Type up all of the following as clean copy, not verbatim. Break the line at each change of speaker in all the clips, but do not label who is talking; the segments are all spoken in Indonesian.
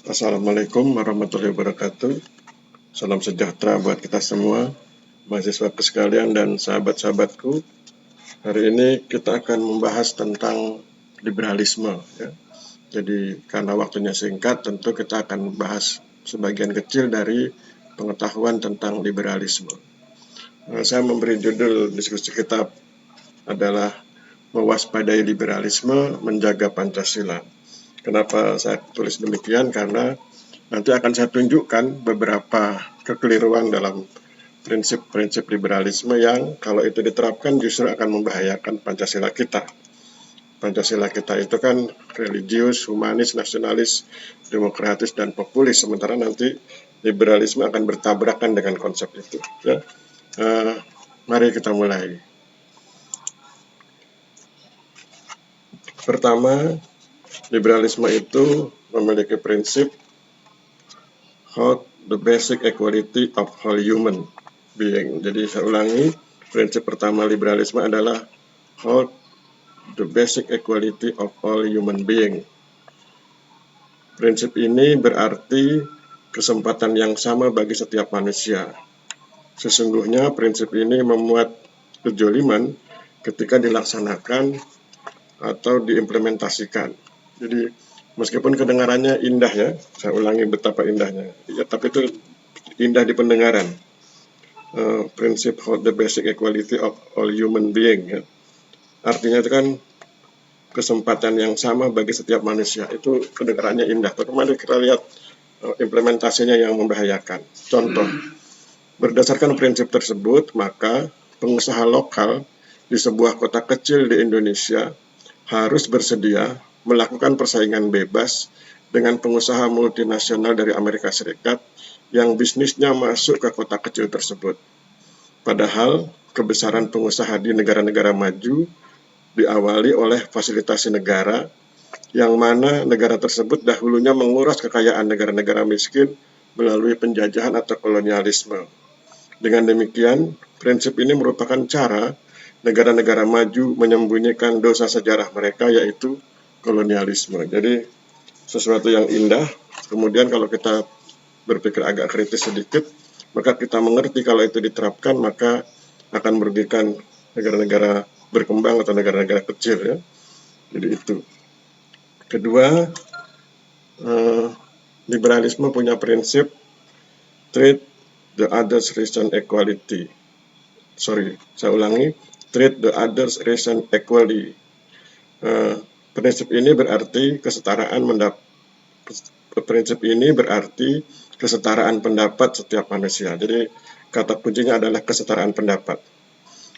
Assalamualaikum warahmatullahi wabarakatuh. Salam sejahtera buat kita semua, mahasiswa sekalian dan sahabat-sahabatku. Hari ini kita akan membahas tentang liberalisme. Ya. Jadi karena waktunya singkat, tentu kita akan membahas sebagian kecil dari pengetahuan tentang liberalisme. Saya memberi judul diskusi kita adalah mewaspadai liberalisme, menjaga Pancasila. Kenapa saya tulis demikian? Karena nanti akan saya tunjukkan beberapa kekeliruan dalam prinsip-prinsip liberalisme yang kalau itu diterapkan justru akan membahayakan Pancasila kita. Pancasila kita itu kan religius, humanis, nasionalis, demokratis, dan populis. Sementara nanti liberalisme akan bertabrakan dengan konsep itu. Ya. Mari kita mulai. Pertama, liberalisme itu memiliki prinsip hold the basic equality of all human being. Jadi saya ulangi, prinsip pertama liberalisme adalah hold the basic equality of all human being. Prinsip ini berarti kesempatan yang sama bagi setiap manusia. Sesungguhnya prinsip ini memuat kejoliman ketika dilaksanakan atau diimplementasikan. Jadi meskipun kedengarannya indah ya, saya ulangi betapa indahnya, ya, tapi itu indah di pendengaran. Prinsip hold the basic equality of all human being. Ya. Artinya itu kan kesempatan yang sama bagi setiap manusia. Itu kedengarannya indah. Tapi mari kita lihat implementasinya yang membahayakan. Contoh, berdasarkan prinsip tersebut, maka pengusaha lokal di sebuah kota kecil di Indonesia harus bersedia melakukan persaingan bebas dengan pengusaha multinasional dari Amerika Serikat yang bisnisnya masuk ke kota kecil tersebut. Padahal kebesaran pengusaha di negara-negara maju diawali oleh fasilitasi negara, yang mana negara tersebut dahulunya menguras kekayaan negara-negara miskin melalui penjajahan atau kolonialisme. Dengan demikian, prinsip ini merupakan cara negara-negara maju menyembunyikan dosa sejarah mereka, yaitu kolonialisme. Jadi sesuatu yang indah. Kemudian kalau kita berpikir agak kritis sedikit, maka kita mengerti kalau itu diterapkan maka akan merugikan negara-negara berkembang atau negara-negara kecil ya. Jadi itu. Kedua, liberalisme punya prinsip treat the others reason equality. Saya ulangi, treat the others reason equally. Prinsip ini berarti kesetaraan pendapat setiap manusia. Jadi kata kuncinya adalah kesetaraan pendapat.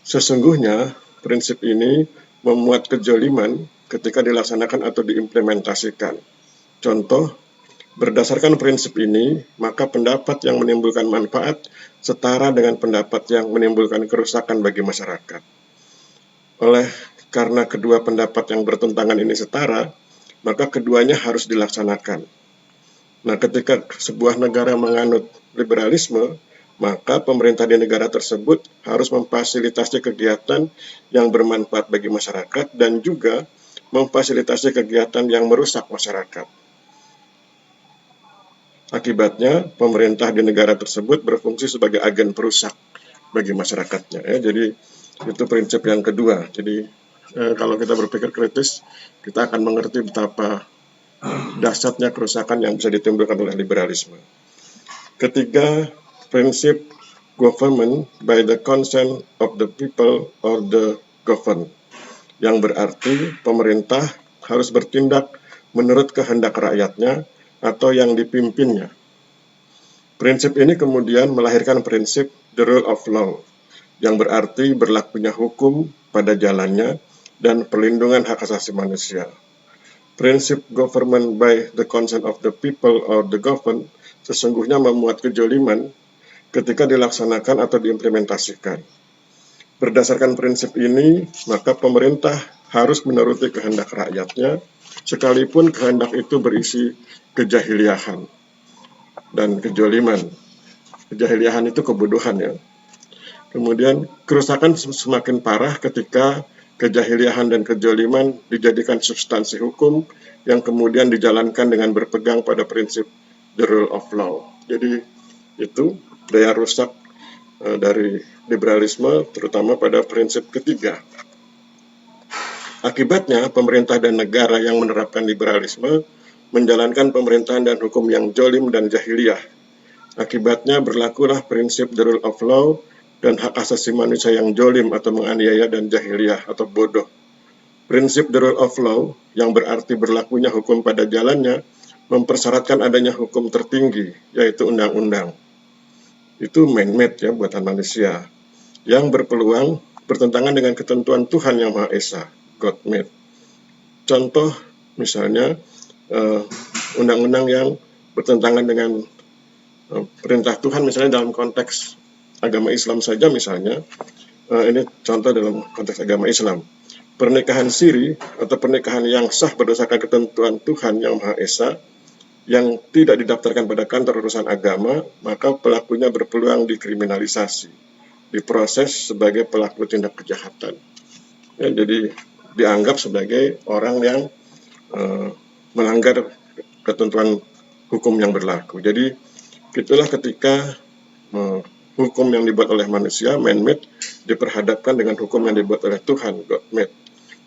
Sesungguhnya prinsip ini memuat kejoliman ketika dilaksanakan atau diimplementasikan. Contoh, berdasarkan prinsip ini, maka pendapat yang menimbulkan manfaat setara dengan pendapat yang menimbulkan kerusakan bagi masyarakat. Karena kedua pendapat yang bertentangan ini setara, maka keduanya harus dilaksanakan. Nah, ketika sebuah negara menganut liberalisme, maka pemerintah di negara tersebut harus memfasilitasi kegiatan yang bermanfaat bagi masyarakat dan juga memfasilitasi kegiatan yang merusak masyarakat. Akibatnya, pemerintah di negara tersebut berfungsi sebagai agen perusak bagi masyarakatnya. Ya. Jadi, itu prinsip yang kedua. Jadi, kalau kita berpikir kritis, kita akan mengerti betapa dahsyatnya kerusakan yang bisa ditimbulkan oleh liberalisme. Ketiga, prinsip government by the consent of the people or the governed, yang berarti pemerintah harus bertindak menurut kehendak rakyatnya atau yang dipimpinnya. Prinsip ini kemudian melahirkan prinsip the rule of law, yang berarti berlakunya hukum pada jalannya dan perlindungan hak asasi manusia. Prinsip government by the consent of the people or the governed sesungguhnya memuat kejoliman ketika dilaksanakan atau diimplementasikan. Berdasarkan prinsip ini, maka pemerintah harus menuruti kehendak rakyatnya, sekalipun kehendak itu berisi kejahiliahan dan kejoliman. Kejahiliahan itu kebodohan ya. Kemudian kerusakan semakin parah ketika kejahiliahan dan kejoliman dijadikan substansi hukum yang kemudian dijalankan dengan berpegang pada prinsip the rule of law. Jadi itu daya rusak dari liberalisme, terutama pada prinsip ketiga. Akibatnya, pemerintah dan negara yang menerapkan liberalisme menjalankan pemerintahan dan hukum yang jolim dan jahiliyah. Akibatnya berlakulah prinsip the rule of law dan hak asasi manusia yang jolim atau menganiaya dan jahiliyah atau bodoh. Prinsip the rule of law yang berarti berlakunya hukum pada jalannya mempersyaratkan adanya hukum tertinggi, yaitu undang-undang. Itu man-made ya, buatan manusia, yang berpeluang bertentangan dengan ketentuan Tuhan Yang Maha Esa, God-made. Contoh misalnya undang-undang yang bertentangan dengan perintah Tuhan, misalnya dalam konteks agama Islam saja misalnya, ini contoh dalam konteks agama Islam. Pernikahan siri atau pernikahan yang sah berdasarkan ketentuan Tuhan Yang Maha Esa yang tidak didaftarkan pada kantor urusan agama, maka pelakunya berpeluang dikriminalisasi, diproses sebagai pelaku tindak kejahatan. Ya, jadi dianggap sebagai orang yang melanggar ketentuan hukum yang berlaku. Jadi itulah ketika hukum yang dibuat oleh manusia, man-made, diperhadapkan dengan hukum yang dibuat oleh Tuhan, God-made.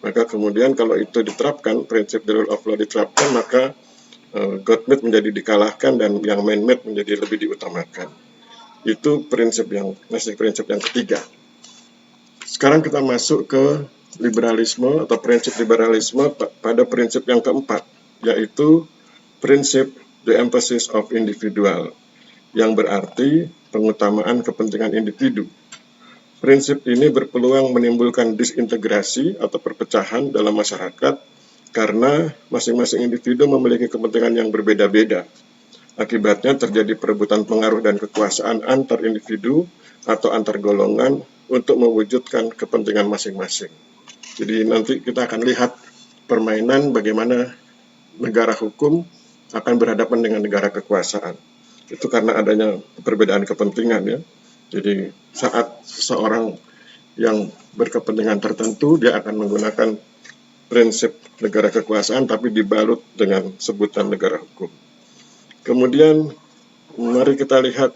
Maka kemudian kalau itu diterapkan, prinsip the rule of law diterapkan, maka God-made menjadi dikalahkan dan yang man-made menjadi lebih diutamakan. Itu prinsip yang ketiga. Sekarang kita masuk ke liberalisme atau prinsip liberalisme pada prinsip yang keempat, yaitu prinsip the emphasis of individual, yang berarti pengutamaan kepentingan individu. Prinsip ini berpeluang menimbulkan disintegrasi atau perpecahan dalam masyarakat karena masing-masing individu memiliki kepentingan yang berbeda-beda. Akibatnya terjadi perebutan pengaruh dan kekuasaan antar individu atau antar golongan untuk mewujudkan kepentingan masing-masing. Jadi nanti kita akan lihat permainan bagaimana negara hukum akan berhadapan dengan negara kekuasaan. Itu karena adanya perbedaan kepentingan ya. Jadi saat seseorang yang berkepentingan tertentu, dia akan menggunakan prinsip negara kekuasaan tapi dibalut dengan sebutan negara hukum. Kemudian mari kita lihat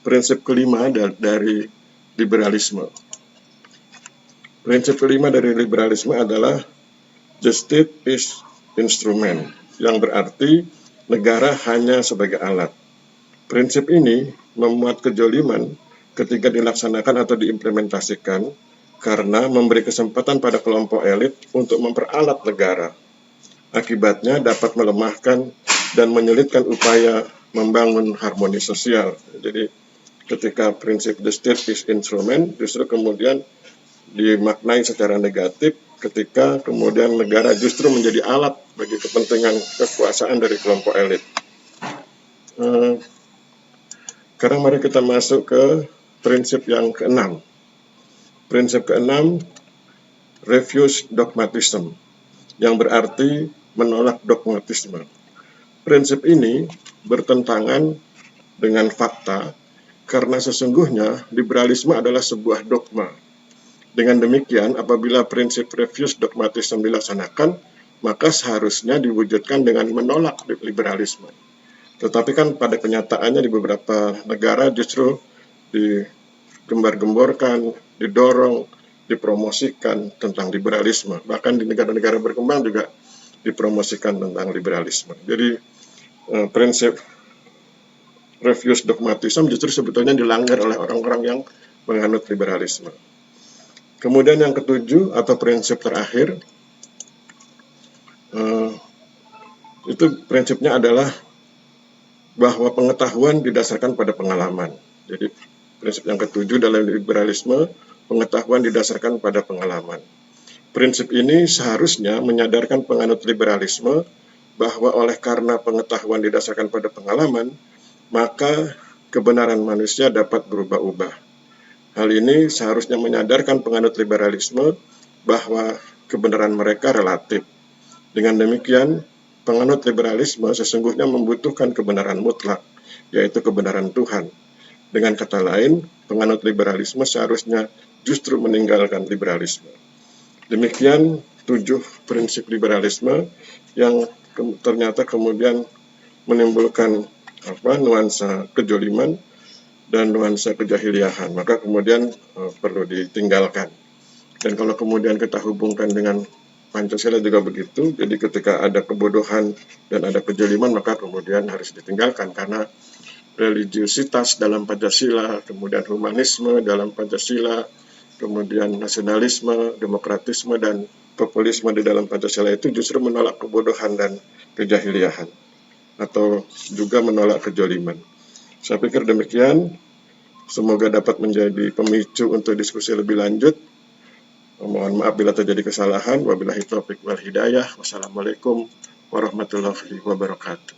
prinsip kelima dari liberalisme. Prinsip kelima dari liberalisme adalah the state is instrument, yang berarti negara hanya sebagai alat. Prinsip ini memuat kejoliman ketika dilaksanakan atau diimplementasikan karena memberi kesempatan pada kelompok elit untuk memperalat negara. Akibatnya dapat melemahkan dan menyulitkan upaya membangun harmoni sosial. Jadi ketika prinsip the state is instrument justru kemudian dimaknai secara negatif ketika kemudian negara justru menjadi alat bagi kepentingan kekuasaan dari kelompok elit. Sekarang mari kita masuk ke prinsip yang keenam. Prinsip keenam, refuse dogmatism, yang berarti menolak dogmatisme. Prinsip ini bertentangan dengan fakta karena sesungguhnya liberalisme adalah sebuah dogma. Dengan demikian, apabila prinsip refuse dogmatism dilaksanakan, maka seharusnya diwujudkan dengan menolak liberalisme. Tetapi kan pada kenyataannya di beberapa negara justru digembar-gemborkan, didorong, dipromosikan tentang liberalisme. Bahkan di negara-negara berkembang juga dipromosikan tentang liberalisme. Jadi prinsip refuse dogmatism justru sebetulnya dilanggar oleh orang-orang yang menganut liberalisme. Kemudian yang ketujuh atau prinsip terakhir, itu prinsipnya adalah bahwa pengetahuan didasarkan pada pengalaman. Jadi prinsip yang ketujuh dalam liberalisme, pengetahuan didasarkan pada pengalaman. Prinsip ini seharusnya menyadarkan penganut liberalisme bahwa oleh karena pengetahuan didasarkan pada pengalaman, maka kebenaran manusia dapat berubah-ubah. Hal ini seharusnya menyadarkan penganut liberalisme bahwa kebenaran mereka relatif. Dengan demikian, penganut liberalisme sesungguhnya membutuhkan kebenaran mutlak, yaitu kebenaran Tuhan. Dengan kata lain, penganut liberalisme seharusnya justru meninggalkan liberalisme. Demikian 7 prinsip liberalisme yang ternyata kemudian menimbulkan nuansa kejoliman dan nuansa kejahiliahan, maka kemudian perlu ditinggalkan. Dan kalau kemudian kita hubungkan dengan Pancasila juga begitu, jadi ketika ada kebodohan dan ada kejoliman maka kemudian harus ditinggalkan, karena religiusitas dalam Pancasila, kemudian humanisme dalam Pancasila, kemudian nasionalisme, demokratisme, dan populisme di dalam Pancasila itu justru menolak kebodohan dan kejahiliahan, atau juga menolak kejoliman. Saya pikir demikian. Semoga dapat menjadi pemicu untuk diskusi lebih lanjut. Mohon maaf bila terjadi kesalahan. Wabillahi taufiq wal hidayah. Wassalamualaikum warahmatullahi wabarakatuh.